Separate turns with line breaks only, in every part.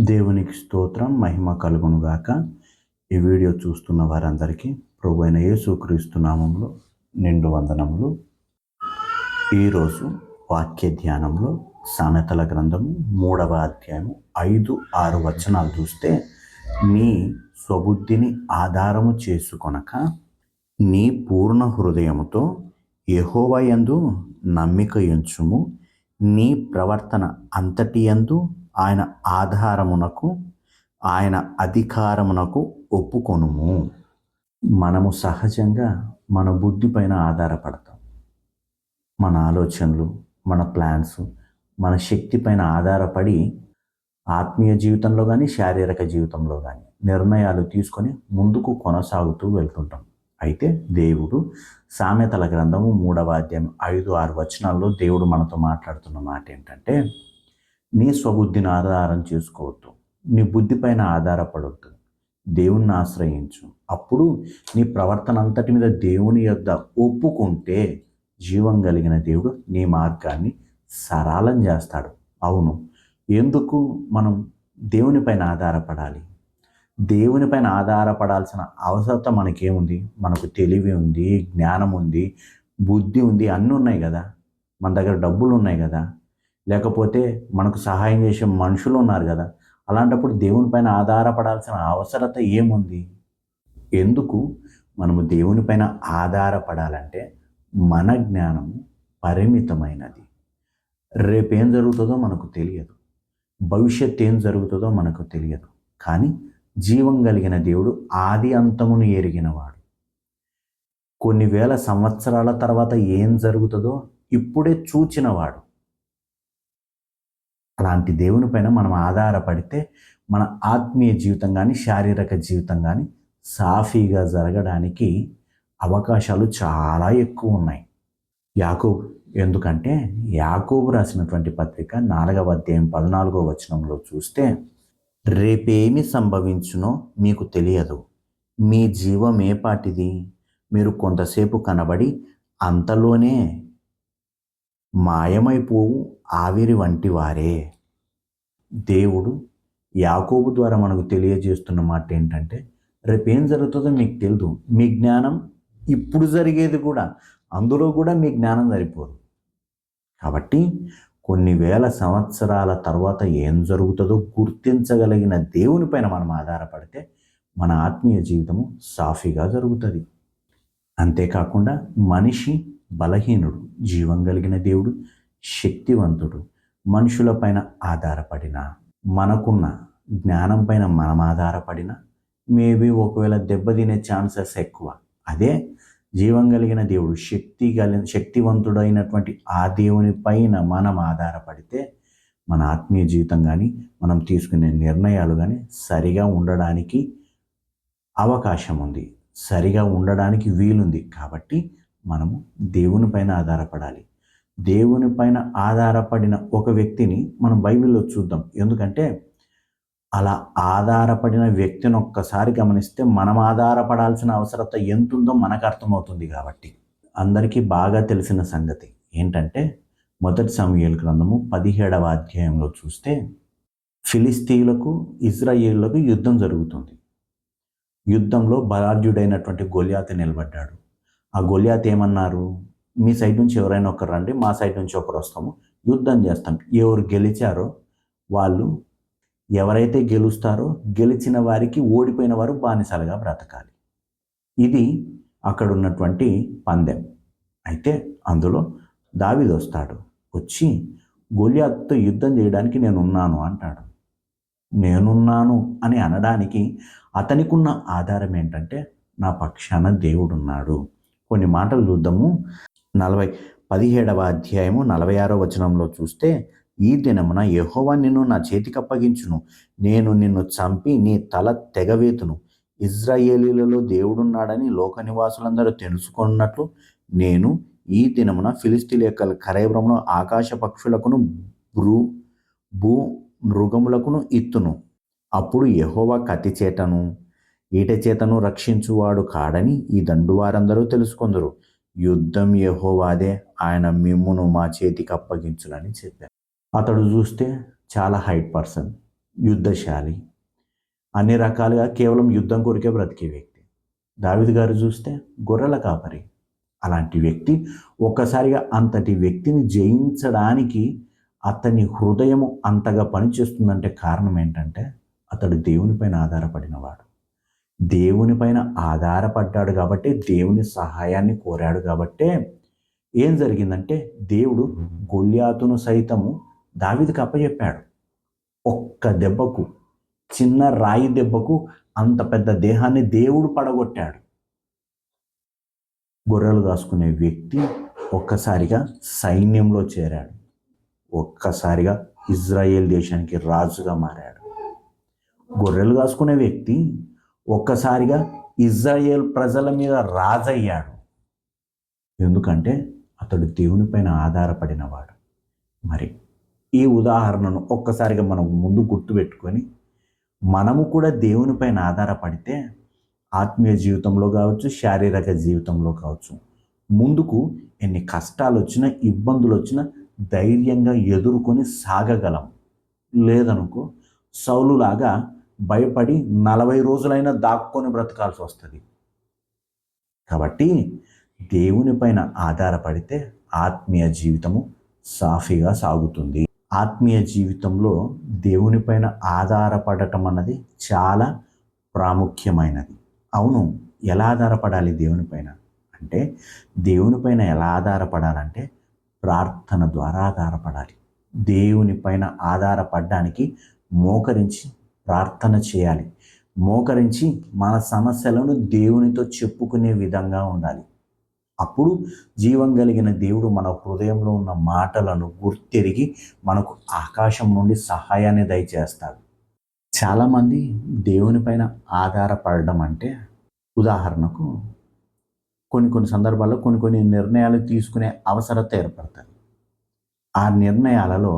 దేవునికి స్తోత్రం, మహిమ కలుగునుగాక. ఈ వీడియో చూస్తున్న వారందరికీ ప్రభువైన యేసుక్రీస్తు నామములో నిండు వందనములు. ఈరోజు వాక్య ధ్యానంలో సామెతల గ్రంథము 3వ అధ్యాయము 5-6 వచనాలు చూస్తే, నీ స్వబుద్ధిని ఆధారము చేసుకొనక నీ పూర్ణ హృదయముతో యెహోవా యందు నమ్మిక ఉంచుము. నీ ప్రవర్తన అంతటి యందు ఆయన ఆధారమునకు, ఆయన అధికారమునకు ఒప్పుకొనుము. మనము సహజంగా మన బుద్ధి పైన ఆధారపడతాం. మన ఆలోచనలు, మన ప్లాన్స్, మన శక్తి పైన ఆధారపడి ఆత్మీయ జీవితంలో కానీ, శారీరక జీవితంలో కానీ నిర్ణయాలు తీసుకొని ముందుకు కొనసాగుతూ వెళ్తుంటాం. అయితే దేవుడు సామెతల గ్రంథము 3వ అధ్యాయం 5-6 వచనాల్లో దేవుడు మనతో మాట్లాడుతున్న మాట ఏంటంటే, నీ స్వబుద్ధిని ఆధారం చేసుకోవద్దు, నీ బుద్ధి పైన ఆధారపడవద్దు, దేవుణ్ణి ఆశ్రయించు. అప్పుడు నీ ప్రవర్తన అంతటి మీద దేవుని యొద్ద ఒప్పుకుంటే జీవం కలిగిన దేవుడు నీ మార్గాన్ని సరళం చేస్తాడు. అవును, ఎందుకు మనం దేవుని పైన ఆధారపడాలి? దేవుని పైన ఆధారపడాల్సిన అవసరత మనకేముంది? మనకు తెలివి ఉంది, జ్ఞానం ఉంది, బుద్ధి ఉంది, అన్నీ ఉన్నాయి కదా. మన దగ్గర డబ్బులు ఉన్నాయి కదా, లేకపోతే మనకు సహాయం చేసే మనుషులు ఉన్నారు కదా. అలాంటప్పుడు దేవుని పైన ఆధారపడాల్సిన అవసరత ఏముంది? ఎందుకు మనము దేవుని పైన ఆధారపడాలంటే, మన జ్ఞానము పరిమితమైనది. రేపేం జరుగుతుందో మనకు తెలియదు, భవిష్యత్తు ఏం జరుగుతుందో మనకు తెలియదు. కానీ జీవం కలిగిన దేవుడు ఆది అంతమును ఎరిగినవాడు. కొన్ని వేల సంవత్సరాల తర్వాత ఏం జరుగుతుందో ఇప్పుడే చూచినవాడు. అలాంటి దేవుని పైన మనం ఆధారపడితే మన ఆత్మీయ జీవితం కానీ, శారీరక జీవితం కానీ సాఫీగా జరగడానికి అవకాశాలు చాలా ఎక్కువ ఉన్నాయి. యాకోబు, ఎందుకంటే యాకోబు రాసినటువంటి పత్రిక 4వ అధ్యాయం 14వ వచనంలో చూస్తే, రేపేమి సంభవించునో మీకు తెలియదు, మీ జీవం ఏ పాటిది, మీరు కొంతసేపు కనబడి అంతలోనే మాయమైపోవు ఆవిరి వంటి వారే. దేవుడు యాకోబు ద్వారా మనకు తెలియజేస్తున్న మాట ఏంటంటే, రేపేం జరుగుతుందో మీకు తెలియదు. మీ జ్ఞానం ఇప్పుడు జరిగేది కూడా, అందులో కూడా మీ జ్ఞానం సరిపోదు. కాబట్టి కొన్ని వేల సంవత్సరాల తర్వాత ఏం జరుగుతుందో గుర్తించగలిగిన దేవుని పైన మనం ఆధారపడితే మన ఆత్మీయ జీవితము సాఫీగా జరుగుతుంది. అంతేకాకుండా మనిషి బలహీనుడు, జీవం కలిగిన దేవుడు శక్తివంతుడు. మనుషుల పైన ఆధారపడిన, మనకున్న జ్ఞానం పైన మనం ఆధారపడిన మేబీ ఒకవేళ దెబ్బతినే ఛాన్సెస్ ఎక్కువ. అదే జీవం కలిగిన దేవుడు, శక్తివంతుడైనటువంటి ఆ దేవుని పైన మనం ఆధారపడితే మన ఆత్మీయ జీవితం కానీ, మనం తీసుకునే నిర్ణయాలు కానీ సరిగా ఉండడానికి అవకాశం ఉంది, సరిగా ఉండడానికి వీలుంది. కాబట్టి మనము దేవుని పైన ఆధారపడాలి. దేవుని పైన ఆధారపడిన ఒక వ్యక్తిని మనం బైబిల్లో చూద్దాం. ఎందుకంటే అలా ఆధారపడిన వ్యక్తిని ఒక్కసారి గమనిస్తే మనం ఆధారపడాల్సిన అవసరత ఎంతుందో మనకు అర్థమవుతుంది. కాబట్టి అందరికీ బాగా తెలిసిన సంగతి ఏంటంటే, 1 సమూయేలు గ్రంథము 17వ అధ్యాయంలో చూస్తే, ఫిలిస్తీయులకు ఇజ్రాయేలులకు యుద్ధం జరుగుతుంది. యుద్ధంలో బలాఢ్యుడైనటువంటి గొల్యాతు నిలబడ్డాడు. ఆ గొల్యాతు ఏమన్నారు, మీ సైడ్ నుంచి ఎవరైనా ఒకరు రండి, మా సైడ్ నుంచి ఒకరు వస్తాము, యుద్ధం చేస్తాం. ఎవరు గెలిచారో వాళ్ళు, ఎవరైతే గెలుస్తారో గెలిచిన వారికి ఓడిపోయిన వారు బానిసలుగా బ్రతకాలి. ఇది అక్కడ ఉన్నటువంటి పందెం. అయితే అందులో దావీదు వస్తాడు. వచ్చి గొల్యాతుతో యుద్ధం చేయడానికి నేనున్నాను అంటాడు. నేనున్నాను అని అనడానికి అతనికున్న ఆధారం ఏంటంటే, నా పక్షాన దేవుడున్నాడు. కొన్ని మాటలు చూద్దాము. 17వ అధ్యాయము 46వ వచనంలో చూస్తే, ఈ దినమున యెహోవా నిన్ను నా చేతికి అప్పగించును, నేను నిన్ను చంపి నీ తల తెగవేతును. ఇజ్రాయేలీలలో దేవుడున్నాడని లోక నివాసులందరూ తెలుసుకున్నట్లు నేను ఈ దినమున ఫిలిస్తీయుల యొక్క కరేబ్రమును ఆకాశ పక్షులకును భూ మృగములకును ఇత్తును. అప్పుడు యెహోవా కత్తి చేతను ఈటె చేతను రక్షించువాడు కాడని ఈ దండు వారందరూ తెలుసుకొందురు. యుద్ధం యెహోవాదే, ఆయన మిమ్మును మా చేతికి అప్పగించునని చెప్పారు. అతడు చూస్తే చాలా హైట్ పర్సన్, యుద్ధశాలి, అన్ని రకాలుగా కేవలం యుద్ధం కొరికే బ్రతికే వ్యక్తి. దావీదు గారు చూస్తే గొర్రెల కాపరి. అలాంటి వ్యక్తి ఒక్కసారిగా అంతటి వ్యక్తిని జయించడానికి అతని హృదయము అంతగా పనిచేస్తుందంటే కారణం ఏంటంటే అతడు దేవునిపైన ఆధారపడినవాడు. దేవునిపైన ఆధారపడ్డాడు కాబట్టి, దేవుని సహాయాన్ని కోరాడు కాబట్టే ఏం జరిగిందంటే దేవుడు గొల్యాతును సైతము దావీదుకు అప్పచెప్పాడు. ఒక్క దెబ్బకు, చిన్న రాయి దెబ్బకు అంత పెద్ద దేహాన్ని దేవుడు పడగొట్టాడు. గొర్రెలు కాసుకునే వ్యక్తి ఒక్కసారిగా సైన్యంలో చేరాడు. ఒక్కసారిగా ఇజ్రాయేల్ దేశానికి రాజుగా మారాడు. గొర్రెలు కాసుకునే వ్యక్తి ఒక్కసారిగా ఇజ్రాయేల్ ప్రజల మీద రాజయ్యాడు. ఎందుకంటే అతడు దేవునిపైన ఆధారపడినవాడు. మరి ఈ ఉదాహరణను ఒక్కసారిగా మనం ముందు గుర్తుపెట్టుకొని మనము కూడా దేవునిపైన ఆధారపడితే ఆత్మీయ జీవితంలో కావచ్చు, శారీరక జీవితంలో కావచ్చు, ముందుకు ఎన్ని కష్టాలు వచ్చినా, ఇబ్బందులు వచ్చినా ధైర్యంగా ఎదుర్కొని సాగగలం. లేదనుకో సౌలులాగా భయపడి 40 రోజులైనా దాక్కొని బ్రతకాల్సి వస్తుంది. కాబట్టి దేవునిపైన ఆధారపడితే ఆత్మీయ జీవితము సాఫీగా సాగుతుంది. ఆత్మీయ జీవితంలో దేవునిపైన ఆధారపడటం అన్నది చాలా ప్రాముఖ్యమైనది. అవును, ఎలా ఆధారపడాలి దేవునిపైన అంటే, దేవునిపైన ఎలా ఆధారపడాలంటే ప్రార్థన ద్వారా ఆధారపడాలి. దేవునిపైన ఆధారపడడానికి మోకరించి ప్రార్థన చేయాలి. మోకరించి మన సమస్యలను దేవునితో చెప్పుకునే విధంగా ఉండాలి. అప్పుడు జీవం కలిగిన దేవుడు మన హృదయంలో ఉన్న మాటలను గుర్తెరిగి మనకు ఆకాశం నుండి సహాయాన్ని దయచేస్తాడు. చాలామంది దేవునిపైన ఆధారపడడం అంటే, ఉదాహరణకు కొన్ని సందర్భాల్లో కొన్ని నిర్ణయాలు తీసుకునే అవసరత ఏర్పడుతుంది. ఆ నిర్ణయాలలో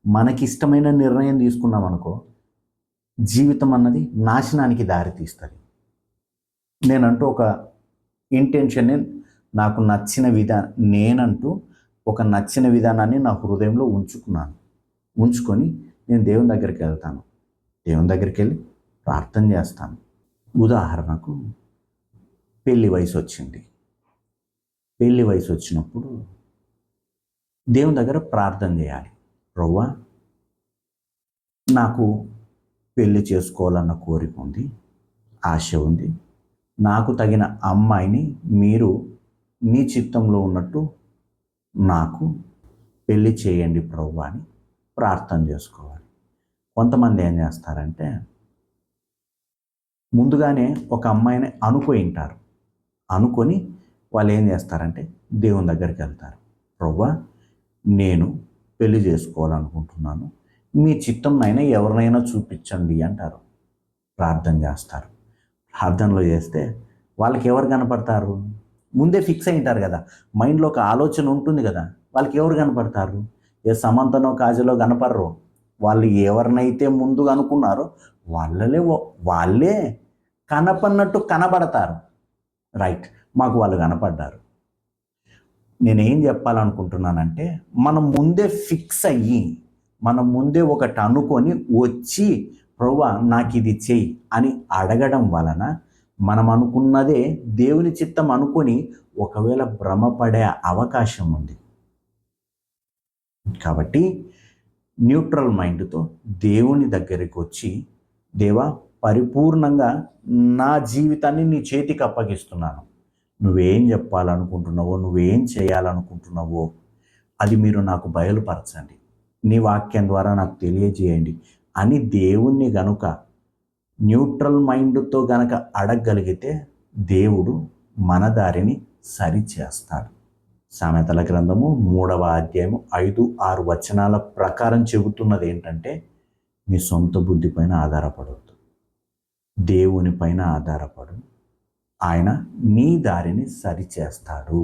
మనకిష్టమైన నిర్ణయం తీసుకున్నాం అనుకో, జీవితం అన్నది నాశనానికి దారితీస్తుంది. నేనంటూ ఒక ఇంటెన్షన్ని, నాకు నచ్చిన నేనంటూ ఒక నచ్చిన విధానాన్ని నా హృదయంలో ఉంచుకొని నేను దేవుని దగ్గరికి వెళ్తాను. దేవుని దగ్గరికి వెళ్ళి ప్రార్థన చేస్తాను. ఉదాహరణకు పెళ్లి వయసు వచ్చింది. పెళ్లి వయసు వచ్చినప్పుడు దేవుని దగ్గర ప్రార్థన చేయాలి. ప్రభువా, నాకు పెళ్లి చేసుకోవాలన్న కోరిక ఉంది, ఆశ ఉంది. నాకు తగిన అమ్మాయిని మీరు నీ చిత్తంలో ఉన్నట్టు నాకు పెళ్లి చేయండి ప్రభువా అని ప్రార్థన చేసుకోవాలి. కొంతమంది ఏం చేస్తారంటే, ముందుగానే ఒక అమ్మాయిని అనుకొని వాళ్ళు ఏం చేస్తారంటే దేవుని దగ్గరికి వెళ్తారు. ప్రభువా, నేను పెళ్లి చేసుకోవాలనుకుంటున్నాను, మీ చిత్తంనైనా ఎవరినైనా చూపించండి అంటారు. ప్రార్థన చేస్తారు. ప్రార్థనలో చేస్తే వాళ్ళకి ఎవరు కనపడతారు? ముందే ఫిక్స్ అయి ఉంటారు కదా, మైండ్లో ఒక ఆలోచన ఉంటుంది కదా, వాళ్ళకి ఎవరు కనపడతారు? సమంతనో కాజలో కనపడరు. వాళ్ళు ఎవరినైతే ముందుగా అనుకున్నారో వాళ్ళే కనపడినట్టు కనబడతారు. రైట్, మాకు వాళ్ళు కనపడ్డారు. నేనేం చెప్పాలనుకుంటున్నానంటే, మనం ముందే ఫిక్స్ అయ్యి, మనం ముందే ఒకటి అనుకొని వచ్చి ప్రభువా నాకు ఇది చెయ్యి అని అడగడం వలన మనం అనుకున్నదే దేవుని చిత్తం అనుకొని ఒకవేళ భ్రమపడే అవకాశం ఉంది. కాబట్టి న్యూట్రల్ మైండ్తో దేవుని దగ్గరికి వచ్చి, దేవా, పరిపూర్ణంగా నా జీవితాన్ని నీ చేతికి అప్పగిస్తున్నాను, నువ్వేం చెప్పాలనుకుంటున్నావో, నువ్వేం చేయాలనుకుంటున్నావో అది మీరు నాకు బయలుపరచండి, నీ వాక్యం ద్వారా నాకు తెలియజేయండి అని దేవుణ్ణి గనుక న్యూట్రల్ మైండ్తో గనక అడగగలిగితే దేవుడు మన దారిని సరిచేస్తాడు. సామెతల గ్రంథము 3వ అధ్యాయము 5-6 వచనాల ప్రకారం చెబుతున్నది ఏంటంటే, నీ సొంత బుద్ధిపైన ఆధారపడవద్దు, దేవునిపైన ఆధారపడు, ఆయన నీ దారిని సరిచేస్తాడు.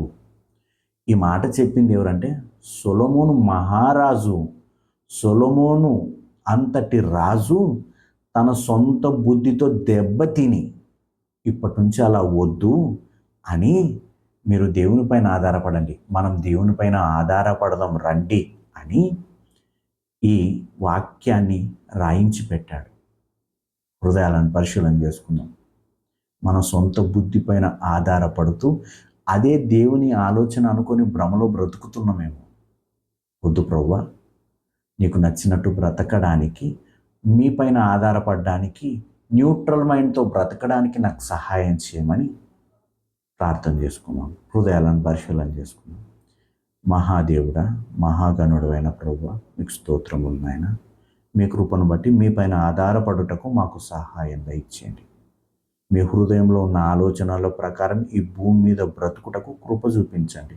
ఈ మాట చెప్పింది ఎవరంటే సొలొమోను మహారాజు. సొలొమోను అంతటి రాజు తన సొంత బుద్ధితో దెబ్బతిని ఇప్పటి నుంచి అలా వద్దు అని, మీరు దేవునిపైన ఆధారపడండి, మనం దేవునిపైన ఆధారపడదాం రండి అని ఈ వాక్యాన్ని రాయించి పెట్టాడు. హృదయాలను పరిశీలన చేసుకుందాం. మన సొంత బుద్ధి పైన ఆధారపడుతూ అదే దేవుని ఆలోచన అనుకొని భ్రమలో బ్రతుకుతున్నామేమో. వద్దు ప్రభువా, నీకు నచ్చినట్టు బ్రతకడానికి, మీ పైన ఆధారపడడానికి, న్యూట్రల్ మైండ్తో బ్రతకడానికి నాకు సహాయం చేయమని ప్రార్థన చేసుకున్నాం. హృదయాలను పరిశీలన చేసుకున్నాం. మహాదేవుడా, మహాగణుడైన ప్రభువా, మీకు స్తోత్రములు నాయన. మీ కృపను బట్టి మీ పైన ఆధారపడుటకు మాకు సహాయం దయచేయండి. మీ హృదయంలో ఉన్న ఆలోచనల ప్రకారం ఈ భూమి మీద బ్రతుకుటకు కృప చూపించండి.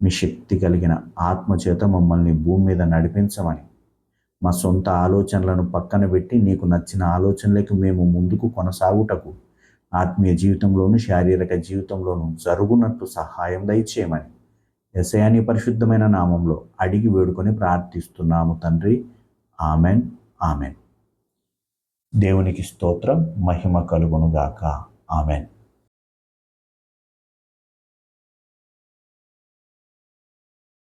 మీ శక్తి కలిగిన ఆత్మచేత మమ్మల్ని భూమి మీద నడిపించమని, మా సొంత ఆలోచనలను పక్కన పెట్టి నీకు నచ్చిన ఆలోచనలకు మేము ముందుకు కొనసాగుటకు ఆత్మీయ జీవితంలోను శారీరక జీవితంలోను జరుగునట్టు సహాయం దయచేయమని యేసయ్య పరిశుద్ధమైన నామంలో అడిగి వేడుకొని ప్రార్థిస్తున్నాము తండ్రి. Amen, amen. దేవునికి స్తోత్రం, మహిమ కలుగునుగాక. ఆమెన్.